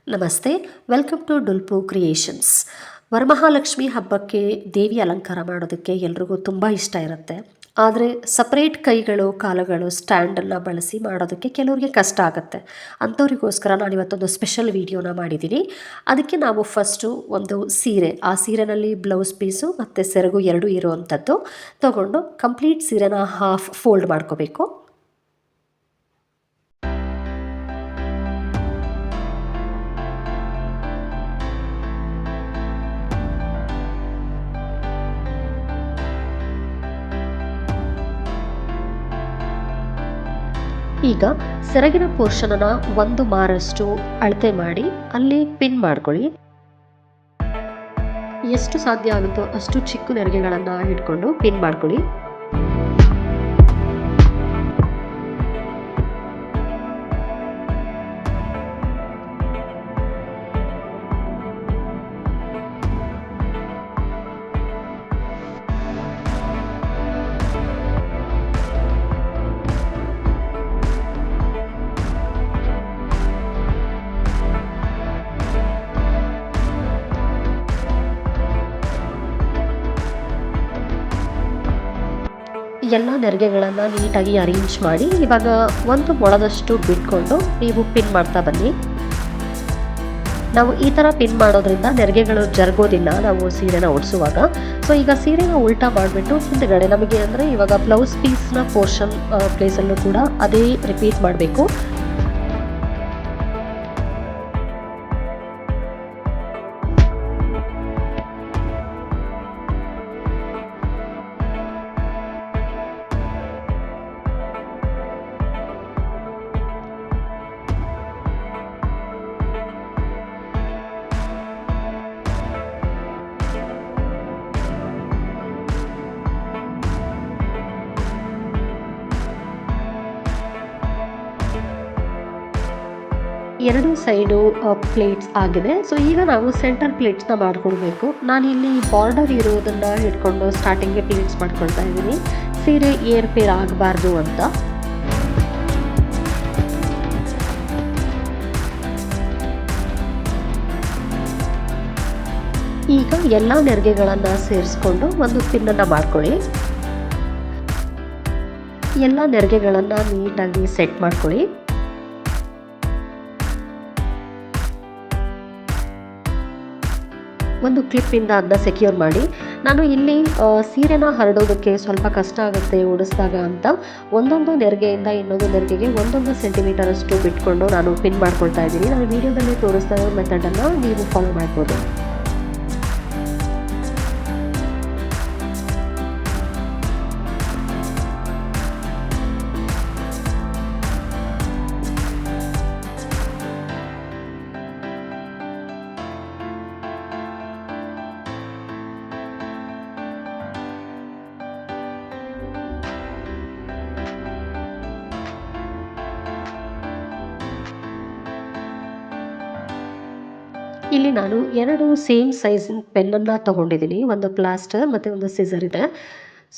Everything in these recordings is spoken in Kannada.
ನಮಸ್ತೆ. Welcome to Dulpu creations. Varamahalakshmi ಹಬ್ಬಕ್ಕೆ ದೇವಿ ಅಲಂಕಾರ ಮಾಡೋದಕ್ಕೆ ಎಲ್ರಿಗೂ ತುಂಬ ಇಷ್ಟ ಇರುತ್ತೆ. ಆದರೆ ಸಪ್ರೇಟ್ ಕೈಗಳು ಕಾಲುಗಳು ಸ್ಟ್ಯಾಂಡನ್ನು ಬಳಸಿ ಮಾಡೋದಕ್ಕೆ ಕೆಲವರಿಗೆ ಕಷ್ಟ ಆಗುತ್ತೆ. ಅಂಥವ್ರಿಗೋಸ್ಕರ ನಾನಿವತ್ತೊಂದು ಸ್ಪೆಷಲ್ ವಿಡಿಯೋನ ಮಾಡಿದ್ದೀನಿ. ಅದಕ್ಕೆ ನಾವು ಫಸ್ಟು ಒಂದು ಸೀರೆ, ಆ ಸೀರೆನಲ್ಲಿ ಬ್ಲೌಸ್ ಪೀಸು ಮತ್ತು ಸೆರಗು ಎರಡೂ ಇರುವಂಥದ್ದು ತಗೊಂಡು ಕಂಪ್ಲೀಟ್ ಸೀರೆನ ಹಾಫ್ ಫೋಲ್ಡ್ ಮಾಡ್ಕೋಬೇಕು. ಈಗ ಸೆರಗಿನ ಪೋರ್ಷನನ್ನು 1 ಮಾರಷ್ಟು ಅಳತೆ ಮಾಡಿ ಅಲ್ಲಿ ಪಿನ್ ಮಾಡ್ಕೊಳ್ಳಿ. ಎಷ್ಟು ಸಾಧ್ಯ ಆಗುತ್ತೋ ಅಷ್ಟು ಚಿಕ್ಕ ನೆರಿಗೆಗಳನ್ನು ಇಟ್ಕೊಂಡು ಪಿನ್ ಮಾಡ್ಕೊಳ್ಳಿ. ಎಲ್ಲ ನೆರಿಗೆಗಳನ್ನು ನೀಟಾಗಿ ಅರೇಂಜ್ ಮಾಡಿ ಇವಾಗ 1 ಮೊಳದಷ್ಟು ಬಿಟ್ಕೊಂಡು ನೀವು ಪಿನ್ ಮಾಡ್ತಾ ಬನ್ನಿ. ನಾವು ಈ ಥರ ಪಿನ್ ಮಾಡೋದ್ರಿಂದ ನೆರಿಗೆಗಳು ಜರುಗೋದಿಲ್ಲ ನಾವು ಸೀರೆನ ಉಡಿಸುವಾಗ. ಸೊ ಈಗ ಸೀರೆನ ಉಲ್ಟಾ ಮಾಡಿಬಿಟ್ಟು ಹಿಂದ್ಗಡೆ ನಮಗೆ ಅಂದರೆ ಇವಾಗ ಬ್ಲೌಸ್ ಪೀಸ್ನ ಪೋರ್ಷನ್ ಪ್ಲೇಸಲ್ಲೂ ಕೂಡ ಅದೇ ರಿಪೀಟ್ ಮಾಡಬೇಕು. ಎರಡು ಸೈಡು ಪ್ಲೇಟ್ಸ್ ಆಗಿದೆ. ಸೊ ಈಗ ನಾವು ಸೆಂಟರ್ ಪ್ಲೇಟ್ಸ್ನ ಮಾಡ್ಕೊಳ್ಬೇಕು. ನಾನಿಲ್ಲಿ ಬಾರ್ಡರ್ ಇರೋದನ್ನು ಇಟ್ಕೊಂಡು ಸ್ಟಾರ್ಟಿಂಗ್ಗೆ ಪ್ಲೇಟ್ಸ್ ಮಾಡ್ಕೊಳ್ತಾ ಇದ್ದೀನಿ, ಸೀರೆ ಏರ್ಪೇರ್ ಆಗಬಾರ್ದು ಅಂತ. ಈಗ ಎಲ್ಲ ನೆರಿಗೆಗಳನ್ನು ಸೇರಿಸ್ಕೊಂಡು ಒಂದು ಪಿನ್ನನ್ನು ಮಾಡ್ಕೊಳ್ಳಿ. ಎಲ್ಲ ನೆರಿಗೆಗಳನ್ನು ನೀಟಾಗಿ ಸೆಟ್ ಮಾಡ್ಕೊಳ್ಳಿ. ಒಂದು ಕ್ಲಿಪ್ಪಿಂದ ಅದನ್ನ ಸೆಕ್ಯೂರ್ ಮಾಡಿ. ನಾನು ಇಲ್ಲಿ ಸೀರೆನ ಹರಡೋದಕ್ಕೆ ಸ್ವಲ್ಪ ಕಷ್ಟ ಆಗುತ್ತೆ ಉಡಿಸಿದಾಗ ಅಂತ ಒಂದೊಂದು ನೆರಿಗೆಯಿಂದ ಇನ್ನೊಂದು ನೆರಿಗೆಗೆ 1 ಸೆಂಟಿಮೀಟರ್ ಅಷ್ಟು ಬಿಟ್ಕೊಂಡು ನಾನು ಪಿನ್ ಮಾಡ್ಕೊಳ್ತಾ ಇದ್ದೀನಿ. ನಾನು ವಿಡಿಯೋದಲ್ಲಿ ತೋರಿಸ್ತಾ ಇರೋ ಮೆಥಡನ್ನು ನೀವು ಫಾಲೋ ಮಾಡ್ಬೋದು. ಇಲ್ಲಿ ನಾನು 2 ಸೇಮ್ ಸೈಜಿನ ಪೆನ್ನನ್ನು ತೊಗೊಂಡಿದ್ದೀನಿ. ಒಂದು ಪ್ಲಾಸ್ಟರ್ ಮತ್ತು ಒಂದು ಸಿಸರ್ ಇದೆ.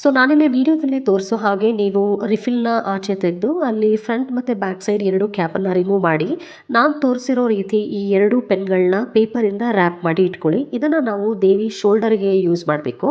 ಸೊ ನಾನಿಲ್ಲಿ ವಿಡಿಯೋದಲ್ಲಿ ತೋರಿಸೋ ಹಾಗೆ ನೀವು ರಿಫಿಲ್ನ ಆಚೆ ತೆಗೆದು ಅಲ್ಲಿ ಫ್ರಂಟ್ ಮತ್ತು ಬ್ಯಾಕ್ ಸೈಡ್ 2 ಕ್ಯಾಪನ್ನು ರಿಮೂವ್ ಮಾಡಿ ನಾನು ತೋರಿಸಿರೋ ರೀತಿ ಈ 2 ಪೆನ್ಗಳನ್ನ ಪೇಪರಿಂದ ರ್ಯಾಪ್ ಮಾಡಿ ಇಟ್ಕೊಳ್ಳಿ. ಇದನ್ನು ನಾವು ದೇವಿ ಶೋಲ್ಡರ್ಗೆ ಯೂಸ್ ಮಾಡಬೇಕು.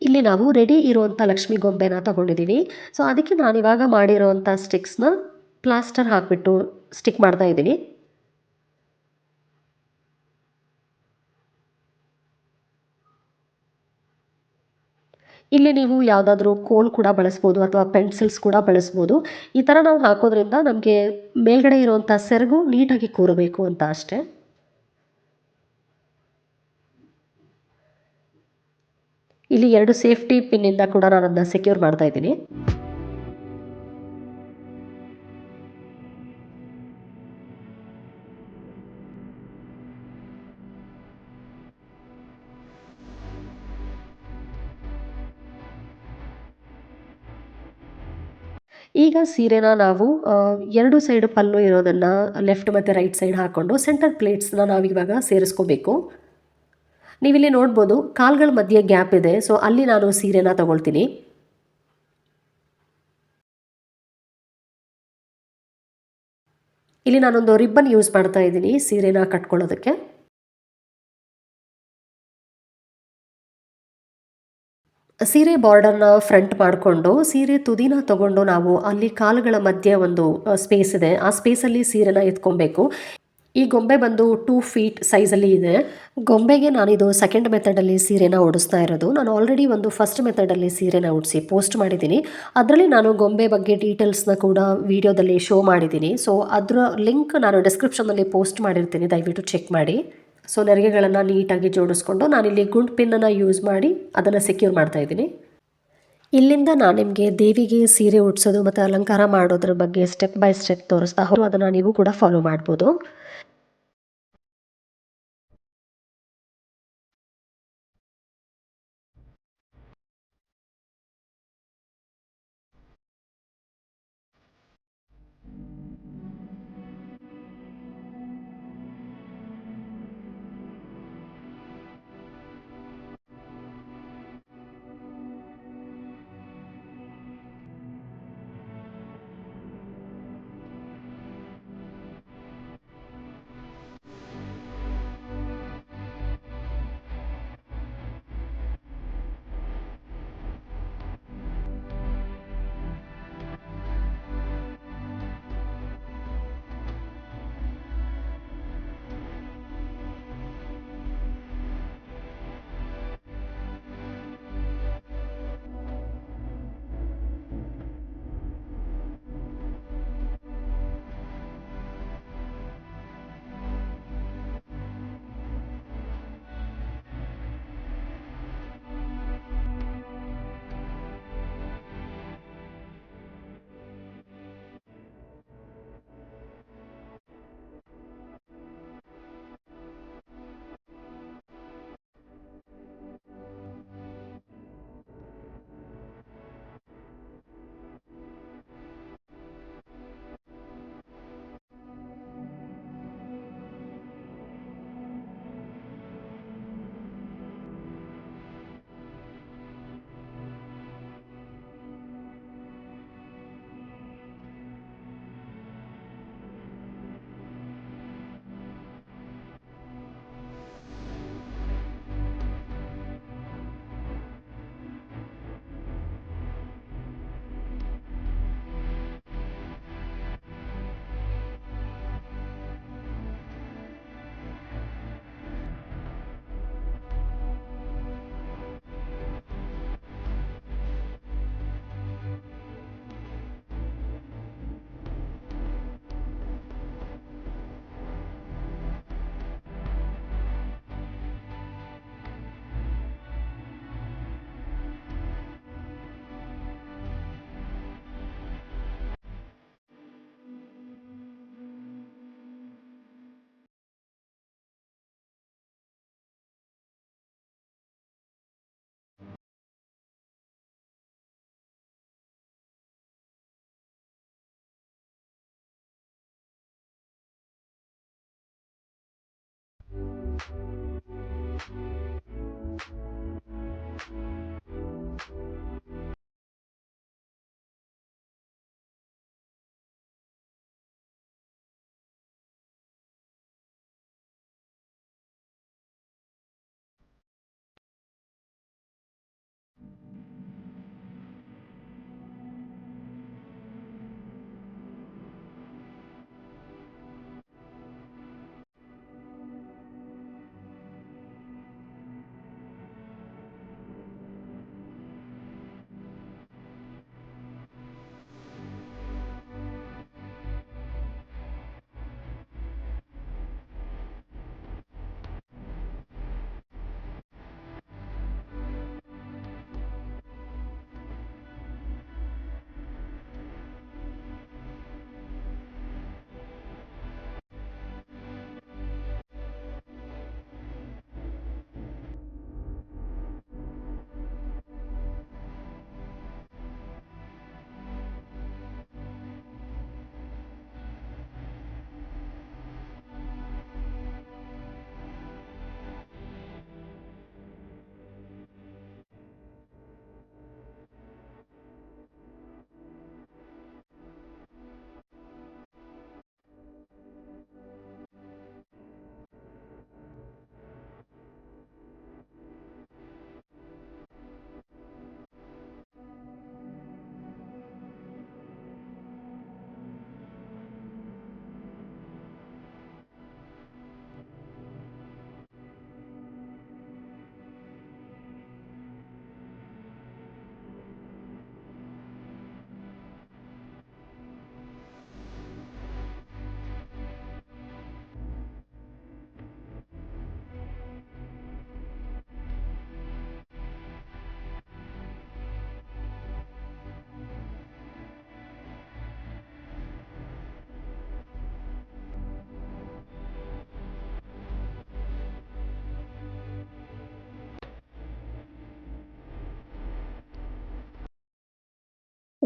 ಇಲ್ಲಿ ನಾವು ರೆಡಿ ಇರುವಂಥ ಲಕ್ಷ್ಮಿ ಗೊಂಬೆನ ತಗೊಂಡಿದ್ದೀವಿ. ಸೊ ಅದಕ್ಕೆ ನಾನಿವಾಗ ಮಾಡಿರೋವಂಥ ಸ್ಟಿಕ್ಸ್ನ ಪ್ಲಾಸ್ಟರ್ ಹಾಕಿಬಿಟ್ಟು ಸ್ಟಿಕ್ ಮಾಡ್ತಾ ಇದ್ದೀನಿ. ಇಲ್ಲಿ ನೀವು ಯಾವುದಾದ್ರೂ ಕೋಲ್ ಕೂಡ ಬಳಸ್ಬೋದು ಅಥವಾ ಪೆನ್ಸಿಲ್ಸ್ ಕೂಡ ಬಳಸ್ಬೋದು. ಈ ಥರ ನಾವು ಹಾಕೋದ್ರಿಂದ ನಮಗೆ ಮೇಲ್ಗಡೆ ಇರುವಂಥ ಸೆರಗು ನೀಟಾಗಿ ಕೂರಬೇಕು ಅಂತ ಅಷ್ಟೇ. ಇಲ್ಲಿ 2 ಸೇಫ್ಟಿ ಪಿನ್ನಿಂದ ಕೂಡ ನಾನು ಅದನ್ನ ಸೆಕ್ಯೂರ್ ಮಾಡ್ತಾ ಇದ್ದೀನಿ. ಈಗ ಸೀರೆನ ನಾವು 2 ಸೈಡ್ ಪಲ್ಲು ಇರೋದನ್ನು ಲೆಫ್ಟ್ ಮತ್ತು ರೈಟ್ ಸೈಡ್ ಹಾಕ್ಕೊಂಡು ಸೆಂಟರ್ ಪ್ಲೇಟ್ಸ್ನ ನಾವಿವಾಗ ಸೇರಿಸ್ಕೋಬೇಕು. ನೀವಿಲ್ಲಿ ನೋಡ್ಬೋದು ಕಾಲ್ಗಳ ಮಧ್ಯೆ ಗ್ಯಾಪ್ ಇದೆ, ಸೊ ಅಲ್ಲಿ ನಾನು ಸೀರೆನ ತಗೊಳ್ತೀನಿ. ಇಲ್ಲಿ ನಾನೊಂದು ರಿಬ್ಬನ್ ಯೂಸ್ ಮಾಡ್ತಾ ಇದ್ದೀನಿ ಸೀರೆನ ಕಟ್ಕೊಳ್ಳೋದಕ್ಕೆ. ಸೀರೆ ಬಾರ್ಡರ್ನ ಫ್ರಂಟ್ ಮಾಡಿಕೊಂಡು ಸೀರೆ ತುದಿನ ತಗೊಂಡು ನಾವು ಅಲ್ಲಿ ಕಾಲುಗಳ ಮಧ್ಯೆ ಒಂದು ಸ್ಪೇಸ್ ಇದೆ, ಆ ಸ್ಪೇಸಲ್ಲಿ ಸೀರೆನ ಎತ್ಕೊಬೇಕು. ಈ ಗೊಂಬೆ ಬಂದು 2 ಫೀಟ್ ಸೈಜಲ್ಲಿ ಇದೆ. ಗೊಂಬೆಗೆ ನಾನಿದು ಸೆಕೆಂಡ್ ಮೆಥಡಲ್ಲಿ ಸೀರೆನ ಉಡಿಸ್ತಾ ಇರೋದು. ನಾನು ಆಲ್ರೆಡಿ ಒಂದು ಫಸ್ಟ್ ಮೆಥಡಲ್ಲಿ ಸೀರೆನ ಉಡಿಸಿ ಪೋಸ್ಟ್ ಮಾಡಿದ್ದೀನಿ. ಅದರಲ್ಲಿ ನಾನು ಗೊಂಬೆ ಬಗ್ಗೆ ಡೀಟೇಲ್ಸ್ನ ಕೂಡ ವಿಡಿಯೋದಲ್ಲಿ ಶೋ ಮಾಡಿದ್ದೀನಿ. ಸೊ ಅದರ ಲಿಂಕ್ ನಾನು ಡಿಸ್ಕ್ರಿಪ್ಷನ್ನಲ್ಲಿ ಪೋಸ್ಟ್ ಮಾಡಿರ್ತೀನಿ, ದಯವಿಟ್ಟು ಚೆಕ್ ಮಾಡಿ. ಸೊ ನೆರಿಗೆಗಳನ್ನು ನೀಟಾಗಿ ಜೋಡಿಸ್ಕೊಂಡು ನಾನಿಲ್ಲಿ ಗುಂಡ್ ಪಿನ್ನನ್ನು ಯೂಸ್ ಮಾಡಿ ಅದನ್ನು ಸೆಕ್ಯೂರ್ ಮಾಡ್ತಾ ಇದ್ದೀನಿ. ಇಲ್ಲಿಂದ ನಾನು ನಿಮಗೆ ದೇವಿಗೆ ಸೀರೆ ಉಡ್ಸೋದು ಮತ್ತು ಅಲಂಕಾರ ಮಾಡೋದ್ರ ಬಗ್ಗೆ ಸ್ಟೆಪ್ ಬೈ ಸ್ಟೆಪ್ ತೋರಿಸ್ತಾ ಹೋಗಿ ಅದನ್ನು ನೀವು ಕೂಡ ಫಾಲೋ ಮಾಡ್ಬೋದು.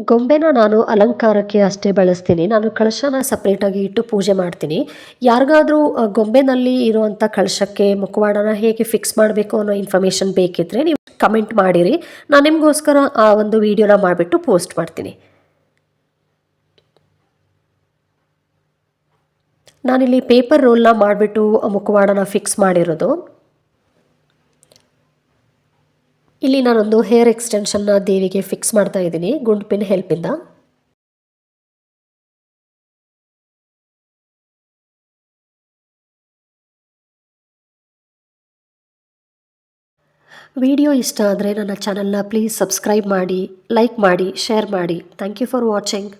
ಗೊಂಬೆನ ನಾನು ಅಲಂಕಾರಕ್ಕೆ ಅಷ್ಟೇ ಬಳಸ್ತೀನಿ. ನಾನು ಕಳಶನ ಸಪ್ರೇಟಾಗಿ ಇಟ್ಟು ಪೂಜೆ ಮಾಡ್ತೀನಿ. ಯಾರಿಗಾದ್ರೂ ಗೊಂಬೆನಲ್ಲಿ ಇರುವಂಥ ಕಳಶಕ್ಕೆ ಮುಖವಾಡನ ಹೇಗೆ ಫಿಕ್ಸ್ ಮಾಡಬೇಕು ಅನ್ನೋ ಇನ್ಫಾರ್ಮೇಷನ್ ಬೇಕಿದ್ರೆ ನೀವು ಕಮೆಂಟ್ ಮಾಡಿರಿ. ನಾನು ನಿಮಗೋಸ್ಕರ ಆ ಒಂದು ವಿಡಿಯೋನ ಮಾಡಿಬಿಟ್ಟು ಪೋಸ್ಟ್ ಮಾಡ್ತೀನಿ. ನಾನಿಲ್ಲಿ ಪೇಪರ್ ರೋಲ್ನ ಮಾಡಿಬಿಟ್ಟು ಮುಖವಾಡನ ಫಿಕ್ಸ್ ಮಾಡಿರೋದು. ಇಲ್ಲಿ ನಾನೊಂದು ಹೇರ್ ಎಕ್ಸ್ಟೆನ್ಷನ್ನ ದೇವಿಗೆ ಫಿಕ್ಸ್ ಮಾಡ್ತಾ ಇದ್ದೀನಿ ಗುಂಡು ಪಿನ್ ಹೆಲ್ಪಿಂದ. ವಿಡಿಯೋ ಇಷ್ಟ ಆದರೆ ನನ್ನ ಚಾನಲ್ನ ಪ್ಲೀಸ್ ಸಬ್ಸ್ಕ್ರೈಬ್ ಮಾಡಿ, ಲೈಕ್ ಮಾಡಿ, ಶೇರ್ ಮಾಡಿ. Thank you for watching.